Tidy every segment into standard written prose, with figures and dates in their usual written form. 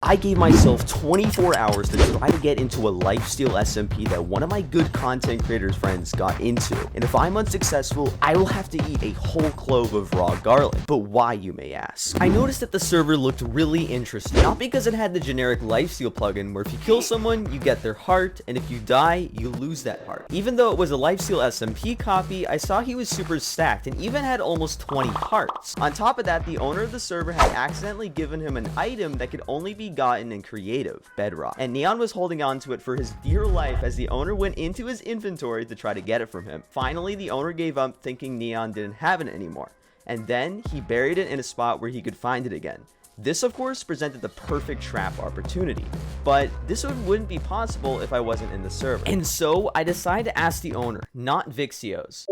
I gave myself 24 hours to try to get into a LifeSteal SMP that one of my good content creators friends got into. And if I'm unsuccessful, I will have to eat a whole clove of raw garlic. But why, you may ask? I noticed that the server looked really interesting, not because it had the generic LifeSteal plugin where if you kill someone, you get their heart, and if you die, you lose that heart. Even though it was a LifeSteal SMP copy, I saw he was super stacked and even had almost 20 hearts. On top of that, the owner of the server had accidentally given him an item that could only be gotten in creative, Bedrock, and Neon was holding on to it for his dear life as the owner went into his inventory to try to get it from him. Finally, the owner gave up thinking Neon didn't have it anymore, and then he buried it in a spot where he could find it again. This, of course, presented the perfect trap opportunity, but this wouldn't be possible if I wasn't in the server. And so I decided to ask the owner, not Vixios.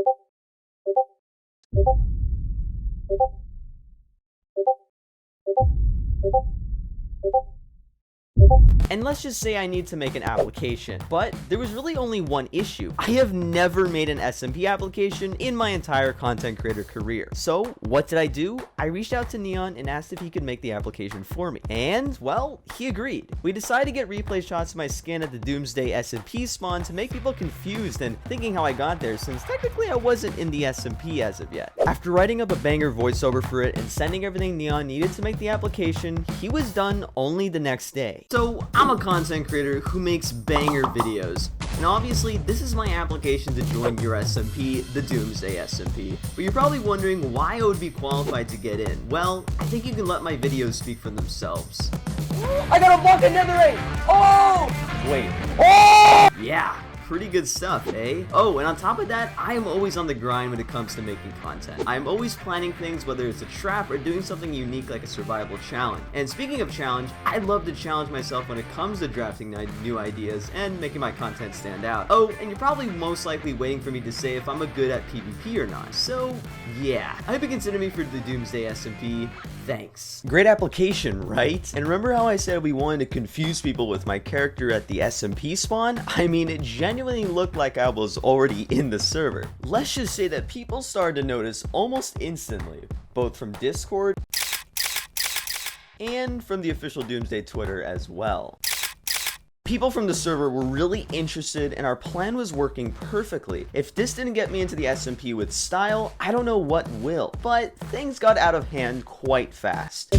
And let's just say I need to make an application, but there was really only one issue. I have never made an SMP application in my entire content creator career. So what did I do? I reached out to Neon and asked if he could make the application for me. And well, he agreed. We decided to get replay shots of my skin at the Doomsday SMP spawn to make people confused and thinking how I got there, since technically I wasn't in the SMP as of yet. After writing up a banger voiceover for it and sending everything Neon needed to make the application, he was done only the next day. So I'm a content creator who makes banger videos, and obviously this is my application to join your SMP, the Doomsday SMP. But you're probably wondering why I would be qualified to get in. Well, I think you can let my videos speak for themselves. I got a block of netherite! Oh! Wait. Oh! Yeah. Pretty good stuff, eh? Oh, and on top of that, I am always on the grind when it comes to making content. I'm always planning things, whether it's a trap or doing something unique like a survival challenge. And speaking of challenge, I love to challenge myself when it comes to drafting new ideas and making my content stand out. Oh, and you're probably most likely waiting for me to say if I'm a good at PvP or not. So, yeah. I hope you consider me for the Doomsday SMP. Thanks. Great application, right? And remember how I said we wanted to confuse people with my character at the SMP spawn? I mean, it genuinely looked like I was already in the server. Let's just say that people started to notice almost instantly, both from Discord and from the official Doomsday Twitter as well. People from the server were really interested and our plan was working perfectly. If this didn't get me into the SMP with style, I don't know what will. But things got out of hand quite fast.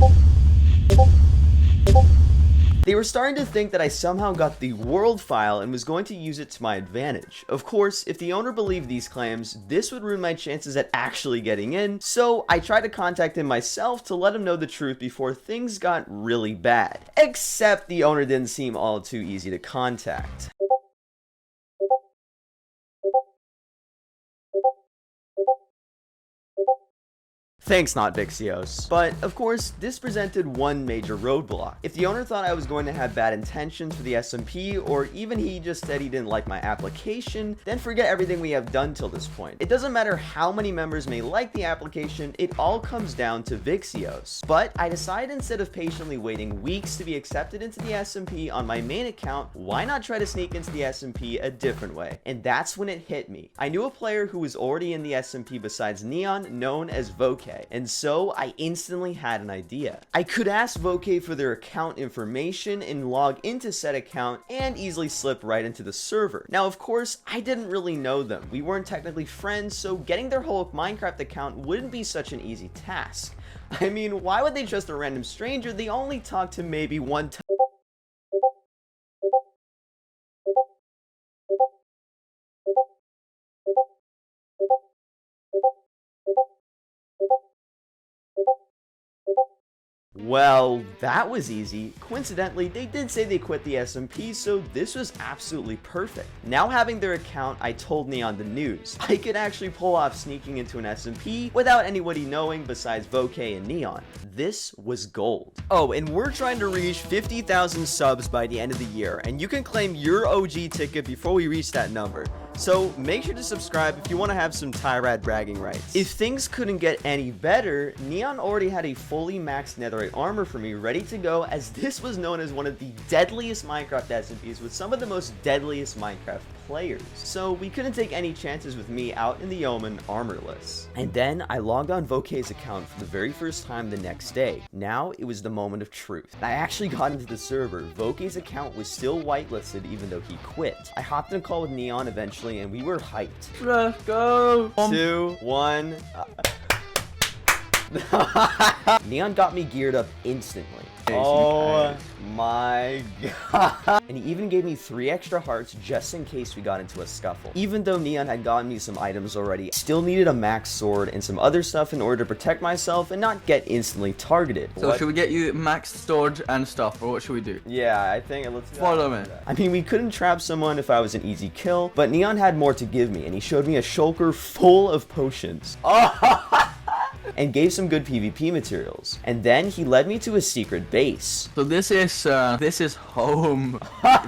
They were starting to think that I somehow got the world file and was going to use it to my advantage. Of course, if the owner believed these claims, this would ruin my chances at actually getting in, so I tried to contact him myself to let him know the truth before things got really bad. Except the owner didn't seem all too easy to contact. Thanks, not Vixios. But, of course, this presented one major roadblock. If the owner thought I was going to have bad intentions for the SMP, or even he just said he didn't like my application, then forget everything we have done till this point. It doesn't matter how many members may like the application, it all comes down to Vixios. But I decided instead of patiently waiting weeks to be accepted into the SMP on my main account, why not try to sneak into the SMP a different way? And that's when it hit me. I knew a player who was already in the SMP besides Neon, known as Voke. And so I instantly had an idea. I could ask Voke for their account information and log into said account and easily slip right into the server. Now, of course, I didn't really know them. We weren't technically friends, so getting their whole Minecraft account wouldn't be such an easy task. I mean, why would they trust a random stranger they only talked to maybe one time? Well, that was easy. Coincidentally, they did say they quit the SMP, so this was absolutely perfect. Now having their account, I told Neon the news. I could actually pull off sneaking into an SMP without anybody knowing besides Voke and Neon. This was gold. Oh, and we're trying to reach 50,000 subs by the end of the year, and you can claim your OG ticket before we reach that number. So make sure to subscribe if you want to have some Tyrad bragging rights. If things couldn't get any better, Neon already had a fully maxed netherite armor for me ready to go, as this was known as one of the deadliest Minecraft SMPs with some of the most deadliest Minecraft players, so we couldn't take any chances with me out in the open armorless. And then I logged on Vokay's account for the very first time the next day. Now it was the moment of truth. I actually got into the server. Vokay's account was still whitelisted even though he quit. I hopped in a call with Neon eventually and we were hyped. Let's go! 2, 1. Neon got me geared up instantly. Oh my god. And he even gave me 3 extra hearts just in case we got into a scuffle. Even though Neon had gotten me some items already, I still needed a max sword and some other stuff in order to protect myself and not get instantly targeted. So should we get you max sword and stuff, or what should we do? Yeah, I think let's follow me. I mean, we couldn't trap someone if I was an easy kill, but Neon had more to give me and he showed me a shulker full of potions. And gave some good PvP materials. And then he led me to a secret base. So this is home.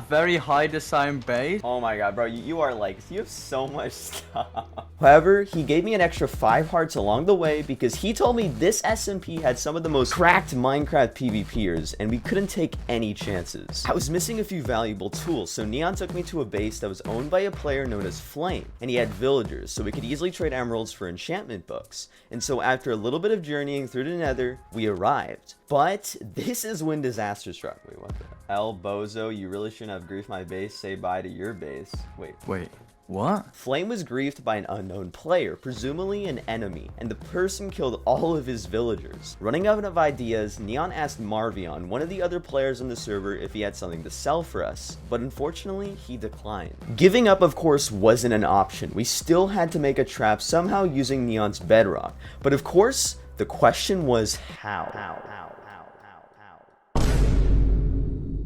Very high design base. Oh my god, bro, you are like, you have so much stuff. However, he gave me an extra 5 hearts along the way because he told me this SMP had some of the most cracked Minecraft PvPers and we couldn't take any chances. I was missing a few valuable tools, so Neon took me to a base that was owned by a player known as Flame, and he had villagers, so we could easily trade emeralds for enchantment books. And so after a little bit of journeying through the nether, we arrived. But this is when disaster struck. Wait, what the? El Bozo, you really shouldn't have griefed my base. Say bye to your base. Wait. What? Flame was griefed by an unknown player, presumably an enemy, and the person killed all of his villagers. Running out of ideas, Neon asked Marvion, one of the other players on the server, if he had something to sell for us, but unfortunately, he declined. Giving up, of course, wasn't an option. We still had to make a trap somehow using Neon's bedrock, but of course, the question was how.